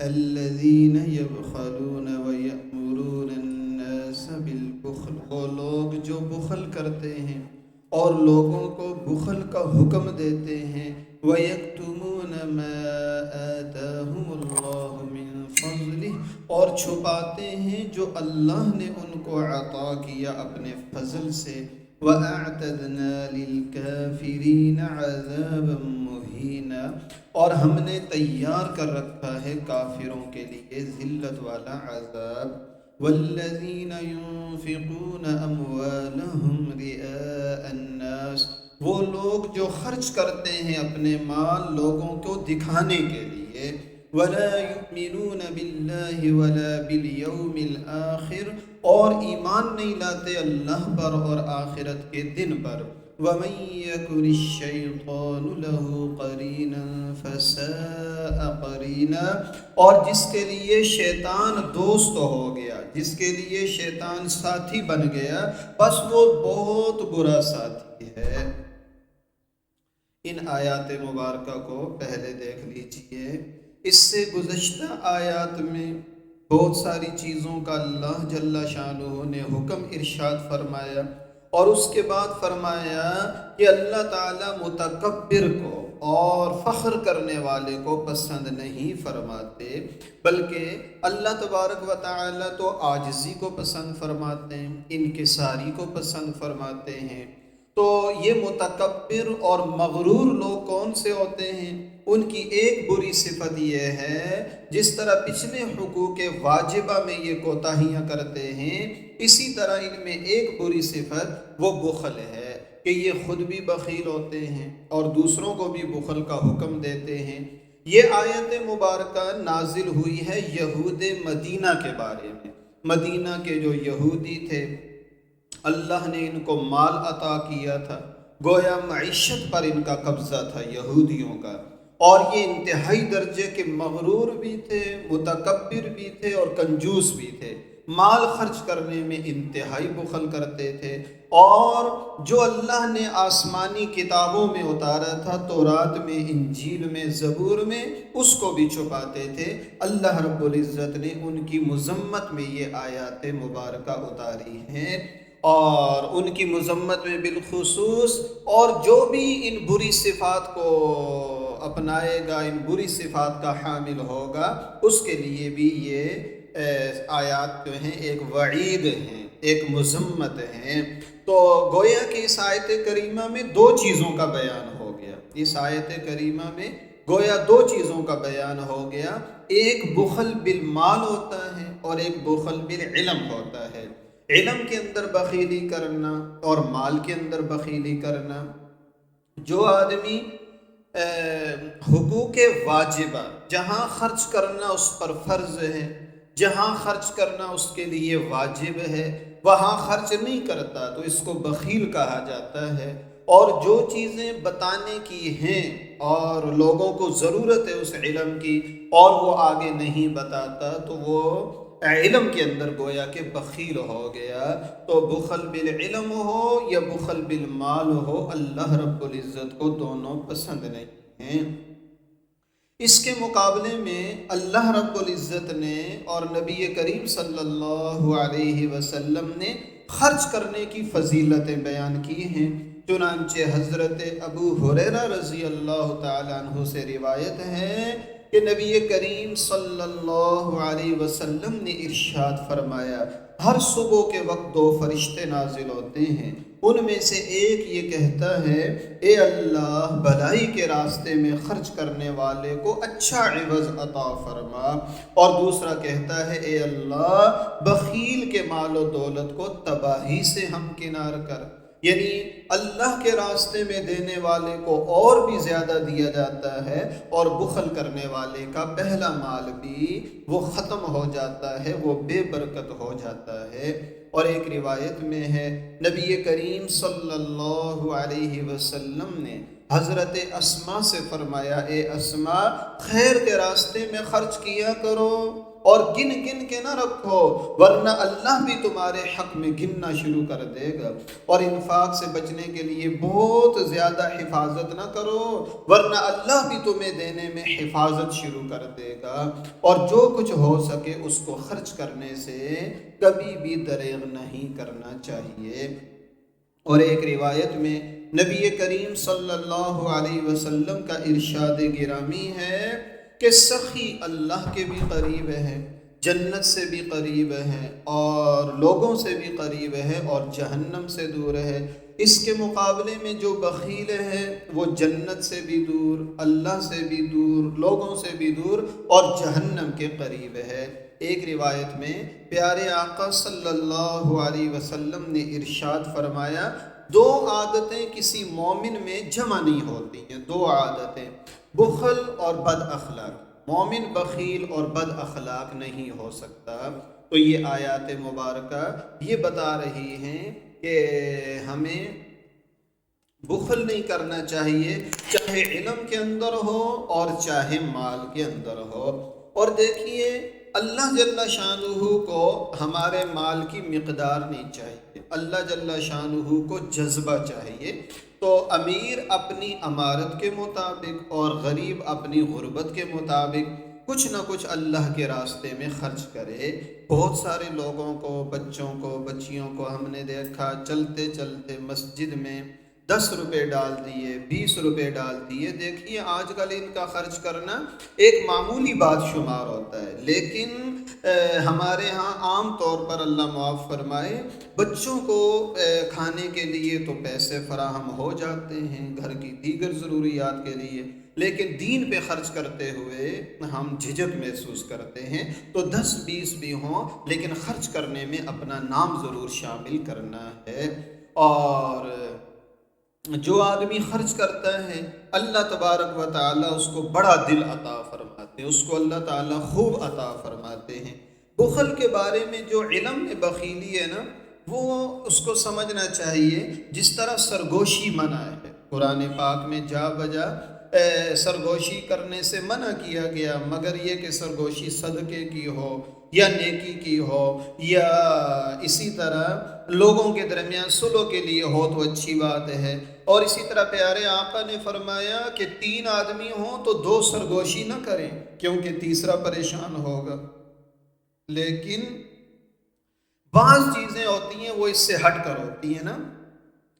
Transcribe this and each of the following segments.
الذین یبخلون ویأمرون الناس بالبخل، وہ لوگ جو بخل کرتے ہیں اور لوگوں کو بخل کا حکم دیتے ہیں، وَيَكْتُمُونَ مَا آتَاهُمُ اللَّهُ مِنْ فَضْلِهِ، اور چھپاتے ہیں جو اللہ نے ان کو عطا کیا اپنے فضل سے، وَأَعْتَدْنَا لِلْكَافِرِينَ عَذَابًا مُهِينًا، اور ہم نے تیار کر رکھا ہے کافروں کے لیے ذلت والا عذاب۔ والذین ينفقون اموالهم رئاء الناس، وہ لوگ جو خرچ کرتے ہیں اپنے مال لوگوں کو دکھانے کے لیے، ولا یؤمنون باللہ ولا بالیوم الآخر، اور ایمان نہیں لاتے اللہ پر اور آخرت کے دن پر، ومن یکن الشیطان له قرینا فساء قرینا، اور جس کے لیے شیطان دوست ہو گیا، جس کے لیے شیطان ساتھی بن گیا، بس وہ بہت برا ساتھی ہے۔ ان آیات مبارکہ کو پہلے دیکھ لیجئے۔ اس سے گزشتہ آیات میں بہت ساری چیزوں کا اللہ جل شانہ نے حکم ارشاد فرمایا، اور اس کے بعد فرمایا کہ اللہ تعالیٰ متکبر کو اور فخر کرنے والے کو پسند نہیں فرماتے، بلکہ اللہ تبارک و تعالیٰ تو عاجزی کو پسند فرماتے ہیں، انکساری کو پسند فرماتے ہیں۔ تو یہ متکبر اور مغرور لوگ کون سے ہوتے ہیں؟ ان کی ایک بری صفت یہ ہے، جس طرح پچھلے حقوق واجبہ میں یہ کوتاہیاں کرتے ہیں، اسی طرح ان میں ایک بری صفت وہ بخل ہے کہ یہ خود بھی بخیل ہوتے ہیں اور دوسروں کو بھی بخل کا حکم دیتے ہیں۔ یہ آیت مبارکہ نازل ہوئی ہے یہود مدینہ کے بارے میں۔ مدینہ کے جو یہودی تھے، اللہ نے ان کو مال عطا کیا تھا، گویا معیشت پر ان کا قبضہ تھا یہودیوں کا، اور یہ انتہائی درجے کے مغرور بھی تھے، متکبر بھی تھے اور کنجوس بھی تھے، مال خرچ کرنے میں انتہائی بخل کرتے تھے، اور جو اللہ نے آسمانی کتابوں میں اتارا تھا، تورات میں، انجیل میں، زبور میں، اس کو بھی چھپاتے تھے۔ اللہ رب العزت نے ان کی مذمت میں یہ آیات مبارکہ اتاری ہیں، اور ان کی مذمت میں بالخصوص، اور جو بھی ان بری صفات کو اپنائے گا، ان بری صفات کا حامل ہوگا، اس کے لیے بھی یہ آیات جو ہیں ایک وعید ہیں، ایک مذمت ہیں۔ تو گویا کہ اس آیت کریمہ میں دو چیزوں کا بیان ہو گیا، اس آیت کریمہ میں گویا دو چیزوں کا بیان ہو گیا، ایک بخل بالمال ہوتا ہے اور ایک بخل بالعلم ہوتا ہے۔ علم کے اندر بخیلی کرنا اور مال کے اندر بخیلی کرنا۔ جو آدمی حقوق واجبہ جہاں خرچ کرنا اس پر فرض ہے، جہاں خرچ کرنا اس کے لیے واجب ہے، وہاں خرچ نہیں کرتا تو اس کو بخیل کہا جاتا ہے، اور جو چیزیں بتانے کی ہیں اور لوگوں کو ضرورت ہے اس علم کی اور وہ آگے نہیں بتاتا تو وہ علم کے اندر گویا کہ بخیل ہو گیا۔ تو بخل بالعلم ہو یا بخل بالمال ہو، اللہ رب العزت کو دونوں پسند نہیں ہیں۔ اس کے مقابلے میں اللہ رب العزت نے اور نبی کریم صلی اللہ علیہ وسلم نے خرچ کرنے کی فضیلتیں بیان کی ہیں۔ چنانچہ حضرت ابو ہریرہ رضی اللہ تعالیٰ عنہ سے روایت ہے کہ نبی کریم صلی اللہ علیہ وسلم نے ارشاد فرمایا، ہر صبح کے وقت دو فرشتے نازل ہوتے ہیں، ان میں سے ایک یہ کہتا ہے، اے اللہ بھلائی کے راستے میں خرچ کرنے والے کو اچھا عوض عطا فرما، اور دوسرا کہتا ہے، اے اللہ بخیل کے مال و دولت کو تباہی سے ہمکنار کر۔ یعنی اللہ کے راستے میں دینے والے کو اور بھی زیادہ دیا جاتا ہے، اور بخل کرنے والے کا پہلا مال بھی وہ ختم ہو جاتا ہے، وہ بے برکت ہو جاتا ہے۔ اور ایک روایت میں ہے، نبی کریم صلی اللہ علیہ وسلم نے حضرت اسما سے فرمایا اے اسما خیر کے راستے میں خرچ کیا کرو اور گن گن کے نہ رکھو، ورنہ اللہ بھی تمہارے حق میں گننا شروع کر دے گا، اور انفاق سے بچنے کے لیے بہت زیادہ حفاظت نہ کرو ورنہ اللہ بھی تمہیں دینے میں حفاظت شروع کر دے گا، اور جو کچھ ہو سکے اس کو خرچ کرنے سے کبھی بھی دریغ نہیں کرنا چاہیے۔ اور ایک روایت میں نبی کریم صلی اللہ علیہ وسلم کا ارشاد گرامی ہے کہ سخی اللہ کے بھی قریب ہے، جنت سے بھی قریب ہے، اور لوگوں سے بھی قریب ہے، اور جہنم سے دور ہے۔ اس کے مقابلے میں جو بخیل ہے وہ جنت سے بھی دور، اللہ سے بھی دور، لوگوں سے بھی دور، اور جہنم کے قریب ہے۔ ایک روایت میں پیارے آقا صلی اللہ علیہ وسلم نے ارشاد فرمایا، دو عادتیں کسی مومن میں جمع نہیں ہوتی ہیں، دو عادتیں، بخل اور بد اخلاق۔ مومن بخیل اور بد اخلاق نہیں ہو سکتا۔ تو یہ آیات مبارکہ یہ بتا رہی ہیں کہ ہمیں بخل نہیں کرنا چاہیے، چاہے علم کے اندر ہو اور چاہے مال کے اندر ہو۔ اور دیکھیے اللہ جل شانہ کو ہمارے مال کی مقدار نہیں چاہیے، اللہ جل شانہ کو جذبہ چاہیے۔ تو امیر اپنی امارت کے مطابق اور غریب اپنی غربت کے مطابق کچھ نہ کچھ اللہ کے راستے میں خرچ کرے۔ بہت سارے لوگوں کو، بچوں کو، بچیوں کو ہم نے دیکھا چلتے چلتے مسجد میں 10 روپے ڈال دیے، 20 روپے ڈال دیے۔ دیکھیے آج کل ان کا خرچ کرنا ایک معمولی بات شمار ہوتا ہے، لیکن ہمارے ہاں عام طور پر اللہ معاف فرمائے بچوں کو کھانے کے لیے تو پیسے فراہم ہو جاتے ہیں، گھر کی دیگر ضروریات کے لیے، لیکن دین پہ خرچ کرتے ہوئے ہم جھجک محسوس کرتے ہیں۔ تو 10-20 بھی ہوں لیکن خرچ کرنے میں اپنا نام ضرور شامل کرنا ہے۔ اور جو آدمی خرچ کرتا ہے اللہ تبارک و تعالیٰ اس کو بڑا دل عطا فرماتے ہیں، اس کو اللہ تعالیٰ خوب عطا فرماتے ہیں۔ بخل کے بارے میں جو علم میں بخیلی ہے نا، وہ اس کو سمجھنا چاہیے جس طرح سرگوشی منع ہے۔ قرآن پاک میں جا بجا سرگوشی کرنے سے منع کیا گیا، مگر یہ کہ سرگوشی صدقے کی ہو یا نیکی کی ہو یا اسی طرح لوگوں کے درمیان صلح کے لیے ہو تو اچھی بات ہے۔ اور اسی طرح پیارے آقا نے فرمایا کہ 3 آدمی ہوں تو 2 سرگوشی نہ کریں کیونکہ تیسرا پریشان ہوگا۔ لیکن بعض چیزیں ہوتی ہیں وہ اس سے ہٹ کر ہوتی ہیں نا،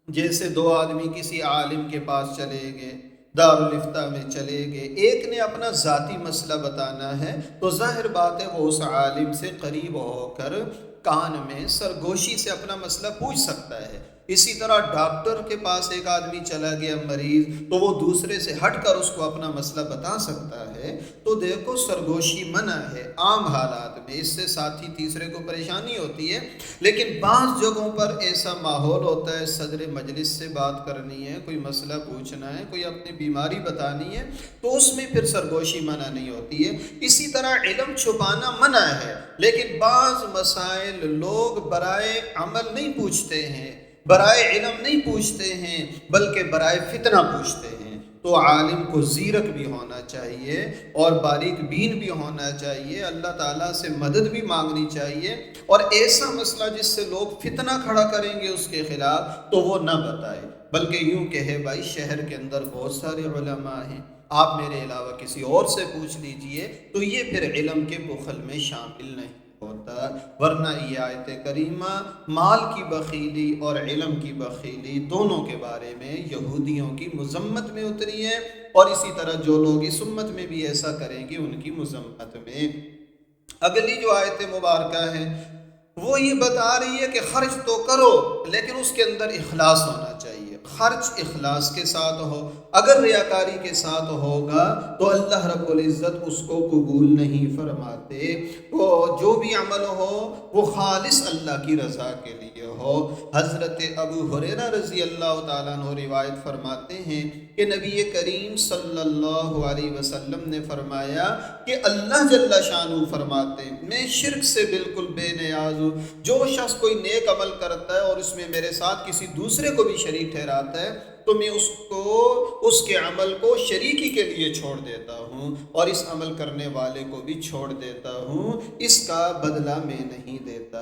جیسے 2 آدمی کسی عالم کے پاس چلے گئے، دارالفتہ میں چلے گئے، ایک نے اپنا ذاتی مسئلہ بتانا ہے تو ظاہر بات ہے وہ اس عالم سے قریب ہو کر کان میں سرگوشی سے اپنا مسئلہ پوچھ سکتا ہے۔ اسی طرح ڈاکٹر کے پاس ایک آدمی چلا گیا مریض تو وہ دوسرے سے ہٹ کر اس کو اپنا مسئلہ بتا سکتا ہے۔ تو دیکھو سرگوشی منع ہے عام حالات میں، اس سے ساتھی تیسرے کو پریشانی ہوتی ہے، لیکن بعض جگہوں پر ایسا ماحول ہوتا ہے صدر مجلس سے بات کرنی ہے، کوئی مسئلہ پوچھنا ہے، کوئی اپنی بیماری بتانی ہے، تو اس میں پھر سرگوشی منع نہیں ہوتی ہے۔ اسی طرح علم چھپانا منع ہے، لیکن بعض مسائل لوگ برائے عمل نہیں پوچھتے ہیں، برائے علم نہیں پوچھتے ہیں، بلکہ برائے فتنہ پوچھتے ہیں۔ تو عالم کو زیرک بھی ہونا چاہیے اور باریک بین بھی ہونا چاہیے، اللہ تعالیٰ سے مدد بھی مانگنی چاہیے، اور ایسا مسئلہ جس سے لوگ فتنہ کھڑا کریں گے اس کے خلاف تو وہ نہ بتائے، بلکہ یوں کہے بھائی شہر کے اندر بہت سارے علماء ہیں، آپ میرے علاوہ کسی اور سے پوچھ لیجئے، تو یہ پھر علم کے بخل میں شامل نہیں ہوتا۔ ورنہ یہ آیت کریمہ مال کی بخیلی اور علم کی بخیلی دونوں کے بارے میں یہودیوں کی مذمت میں اتری ہے، اور اسی طرح جو لوگ اس امت میں بھی ایسا کریں گے ان کی مذمت میں۔ اگلی جو آیت مبارکہ ہے وہ یہ بتا رہی ہے کہ خرچ تو کرو لیکن اس کے اندر اخلاص ہونا چاہیے، خرچ اخلاص کے ساتھ ہو۔ اگر ریاکاری کے ساتھ ہوگا تو اللہ رب العزت اس کو قبول نہیں فرماتے۔ تو جو بھی عمل ہو وہ خالص اللہ کی رضا کے لیے ہو۔ حضرت ابو ہریرہ رضی اللہ تعالیٰ عنہ روایت فرماتے ہیں کہ نبی کریم صلی اللہ علیہ وسلم نے فرمایا کہ اللہ جل شانہ فرماتے ہیں میں شرک سے بالکل بے نیاز ہوں. جو شخص کوئی نیک عمل کرتا ہے اور اس میں میرے ساتھ کسی دوسرے کو بھی شریک ٹھہراتا ہے تو میں اس کے عمل کو شریکی کے لیے چھوڑ دیتا ہوں اور اس عمل کرنے والے کو بھی چھوڑ دیتا ہوں، اس کا بدلہ میں نہیں دیتا.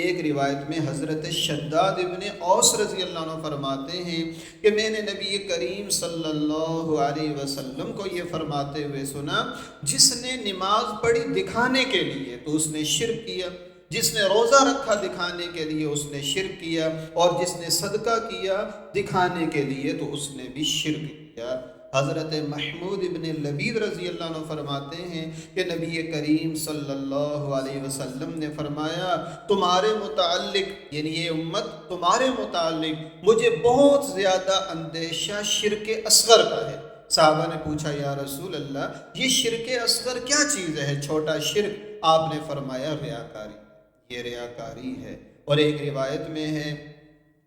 ایک روایت میں حضرت شداد ابن اوس رضی اللہ عنہ فرماتے ہیں کہ میں نے نبی کریم صلی اللہ علیہ وسلم کو یہ فرماتے ہوئے سنا، جس نے نماز پڑھی دکھانے کے لیے تو اس نے شرک کیا، جس نے روزہ رکھا دکھانے کے لیے اس نے شرک کیا، اور جس نے صدقہ کیا دکھانے کے لیے تو اس نے بھی شرک کیا. حضرت محمود ابن لبید رضی اللہ عنہ فرماتے ہیں کہ نبی کریم صلی اللہ علیہ وسلم نے فرمایا تمہارے متعلق یعنی یہ امت تمہارے متعلق مجھے بہت زیادہ اندیشہ شرک اصغر کا ہے. صحابہ نے پوچھا یا رسول اللہ یہ شرک اصغر کیا چیز ہے، چھوٹا شرک؟ آپ نے فرمایا ریاکاری، یہ ریاکاری ہے. اور ایک روایت میں ہے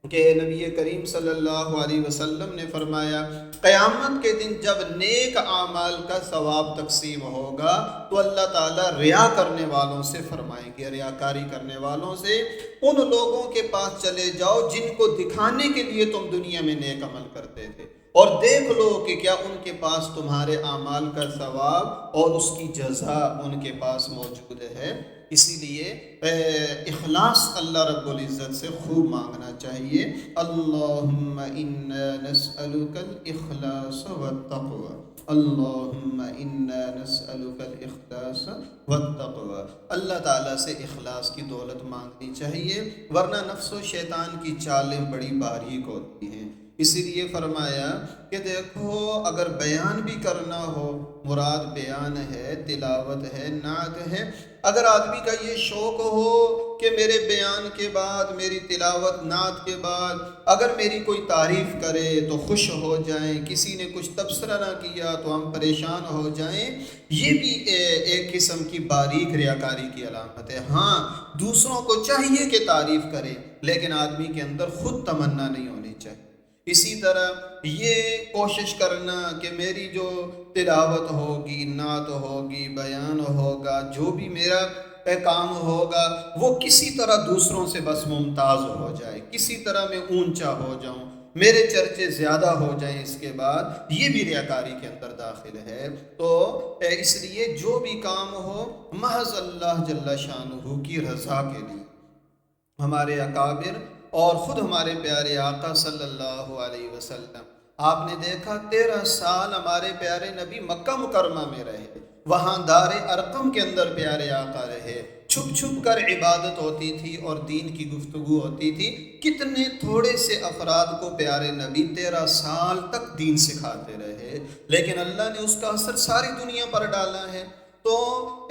کہ نبی کریم صلی اللہ علیہ وسلم نے فرمایا قیامت کے دن جب نیک اعمال کا ثواب تقسیم ہوگا تو اللہ تعالیٰ ریا کرنے والوں سے فرمائیں گے، ریاکاری کرنے والوں سے، ان لوگوں کے پاس چلے جاؤ جن کو دکھانے کے لیے تم دنیا میں نیک عمل کرتے تھے، اور دیکھ لو کہ کیا ان کے پاس تمہارے اعمال کا ثواب اور اس کی جزا ان کے پاس موجود ہے. اسی لیے اخلاص اللہ رب العزت سے خوب مانگنا چاہیے. اللہم انا نسألک الاخلاص والتقوی، اللہم انا نسألک الاخلاص والتقوی. اللہ تعالیٰ سے اخلاص کی دولت مانگنی چاہیے، ورنہ نفس و شیطان کی چالیں بڑی باریک ہوتی ہیں. اسی لیے فرمایا کہ دیکھو اگر بیان بھی کرنا ہو، مراد بیان ہے، تلاوت ہے، نعت ہے، اگر آدمی کا یہ شوق ہو کہ میرے بیان کے بعد، میری تلاوت نعت کے بعد اگر میری کوئی تعریف کرے تو خوش ہو جائیں، کسی نے کچھ تبصرہ نہ کیا تو ہم پریشان ہو جائیں، یہ بھی ایک قسم کی باریک ریاکاری کی علامت ہے. ہاں دوسروں کو چاہیے کہ تعریف کرے، لیکن آدمی کے اندر خود تمنا نہیں ہونی چاہیے. اسی طرح یہ کوشش کرنا کہ میری جو تلاوت ہوگی، نعت ہوگی، بیان ہوگا، جو بھی میرا کام ہوگا وہ کسی طرح دوسروں سے بس ممتاز ہو جائے، کسی طرح میں اونچا ہو جاؤں، میرے چرچے زیادہ ہو جائیں اس کے بعد، یہ بھی ریاکاری کے اندر داخل ہے. تو اس لیے جو بھی کام ہو محض اللہ جل شانہ کی رضا کے لیے. ہمارے اکابر اور خود ہمارے پیارے آقا صلی اللہ علیہ وسلم، آپ نے دیکھا 13 سال ہمارے پیارے نبی مکہ مکرمہ میں رہے، وہاں دار ارقم کے اندر پیارے آقا رہے، چھپ چھپ کر عبادت ہوتی تھی اور دین کی گفتگو ہوتی تھی. کتنے تھوڑے سے افراد کو پیارے نبی 13 سال تک دین سکھاتے رہے، لیکن اللہ نے اس کا اثر ساری دنیا پر ڈالا ہے. تو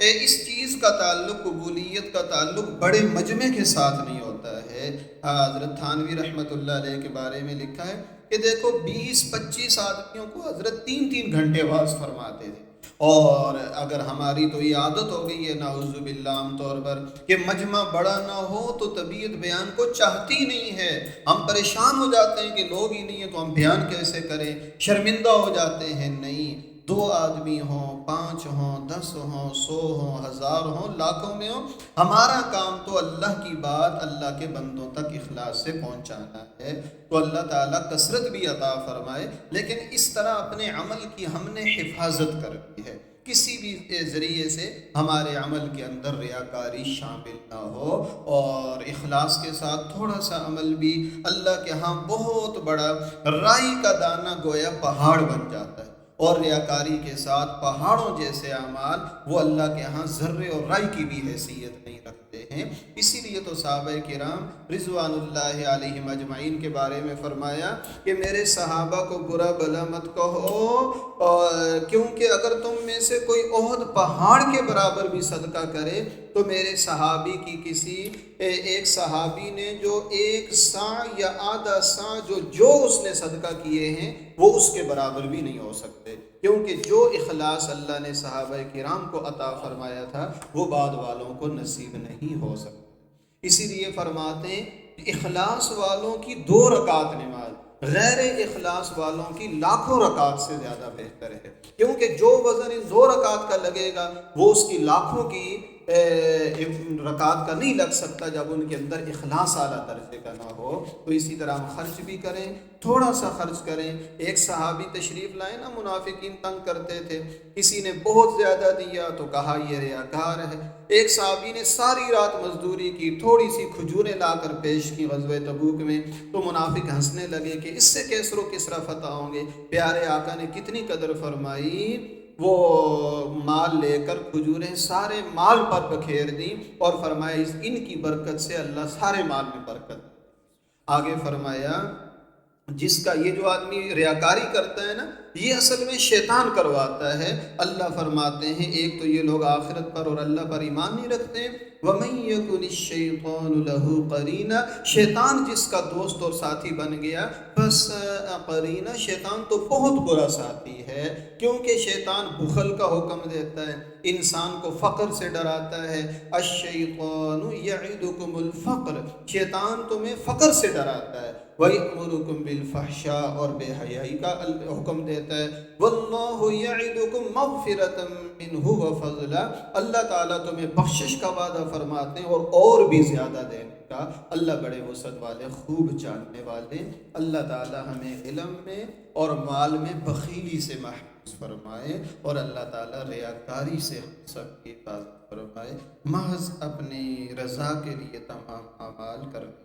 اس چیز کا تعلق، قبولیت کا تعلق بڑے مجمع کے ساتھ نہیں ہوتا ہے. حضرت تھانوی رحمۃ اللہ علیہ کے بارے میں لکھا ہے کہ دیکھو 20-25 آدمیوں کو حضرت 3-3 گھنٹے واعظ فرماتے تھے، اور اگر ہماری تو یہ عادت ہو گئی ہے نعوذ باللہ عام طور پر کہ مجمع بڑا نہ ہو تو طبیعت بیان کو چاہتی نہیں ہے، ہم پریشان ہو جاتے ہیں کہ لوگ ہی نہیں ہیں تو ہم بیان کیسے کریں، شرمندہ ہو جاتے ہیں. نہیں، 2 آدمی ہوں، 5 ہوں، 10 ہوں، 100 ہوں، 1000 ہوں، لاکھوں میں ہوں، ہمارا کام تو اللہ کی بات اللہ کے بندوں تک اخلاص سے پہنچانا ہے. تو اللہ تعالیٰ کثرت بھی عطا فرمائے، لیکن اس طرح اپنے عمل کی ہم نے حفاظت کر دی ہے، کسی بھی ذریعے سے ہمارے عمل کے اندر ریاکاری شامل نہ ہو، اور اخلاص کے ساتھ تھوڑا سا عمل بھی اللہ کے ہاں بہت بڑا رائی کا دانہ گویا پہاڑ بن جاتا ہے، اور ریاکاری کے ساتھ پہاڑوں جیسے اعمال وہ اللہ کے ہاں ذرے اور رائی کی بھی حیثیت نہیں رکھتے ہیں. اسی لیے تو صحابہ کرام رضوان اللہ علیہم اجمعین کے بارے میں فرمایا کہ میرے صحابہ کو برا بھلا مت کہو، کیونکہ اگر تم میں سے کوئی احد پہاڑ کے برابر بھی صدقہ کرے تو میرے صحابی کی کسی ایک صحابی نے جو 1 ساع یا آدھا ساع جو اس نے صدقہ کیے ہیں وہ اس کے برابر بھی نہیں ہو سکتے، کیونکہ جو اخلاص اللہ نے صحابہ کرام کو عطا فرمایا تھا وہ بعد والوں کو نصیب نہیں ہو سکتا. اسی لیے فرماتے ہیں اخلاص والوں کی 2 رکعت نماز غیر اخلاص والوں کی لاکھوں رکعات سے زیادہ بہتر ہے، کیونکہ جو وزن ان 2 رکعت کا لگے گا وہ اس کی لاکھوں کی رکعت کا نہیں لگ سکتا جب ان کے اندر اخلاص اعلیٰ درجے کا نہ ہو۔ تو اسی طرح ہم خرچ بھی کریں، تھوڑا سا خرچ کریں۔ ایک صحابی تشریف لائے نا، منافقین تنگ کرتے تھے، کسی نے بہت زیادہ دیا تو کہا یہ ریاکار ہے۔ ایک صحابی نے ساری رات مزدوری کی، تھوڑی سی کھجوریں لا کر پیش کی غزوہ تبوک میں، تو منافق ہنسنے لگے کہ اس سے کیسر و کسرا فتح ہوں گے۔ پیارے آقا نے کتنی قدر فرمائی، وہ مال لے کر کھجوریں سارے مال پر بکھیر دیں اور فرمایا ان کی برکت سے اللہ سارے مال میں برکت۔ آگے فرمایا جس کا یہ جو آدمی ریاکاری کرتا ہے نا، یہ اصل میں شیطان کرواتا ہے۔ اللہ فرماتے ہیں ایک تو یہ لوگ آخرت پر اور اللہ پر ایمان نہیں رکھتے، وَمَن يَكُنِ الشَّيْطَانُ لَهُ قَرِينًا، شیطان جس کا دوست اور ساتھی بن گیا، بس قرینہ، شیطان تو بہت برا ساتھی ہے، کیونکہ شیطان بخل کا حکم دیتا ہے، انسان کو فقر سے ڈراتا ہے۔ الشیطان یعدکم الفقر، شیطان تمہیں فقر سے ڈراتا ہے، وَيَأْمُرُكُمْ بِالْفَحْشَاءِ، اور بے حیائی کا حکم دیتا ہے۔ وَاللَّهُ يَعِدُكُمْ مَغْفِرَةً مِّنْهُ وَفَضْلًا، اللہ تعالیٰ تمہیں بخشش کا وعدہ فرماتے ہیں اور بھی زیادہ دینے کا۔ اللہ بڑے وسعت والے، خوب جاننے والے۔ اللہ تعالیٰ ہمیں علم میں اور مال میں بخیلی سے محفوظ فرمائے، اور اللہ تعالیٰ ریاکاری سے ہم سب کی حفاظت فرمائے، محض اپنی رضا کے لیے تمام اعمال کرنے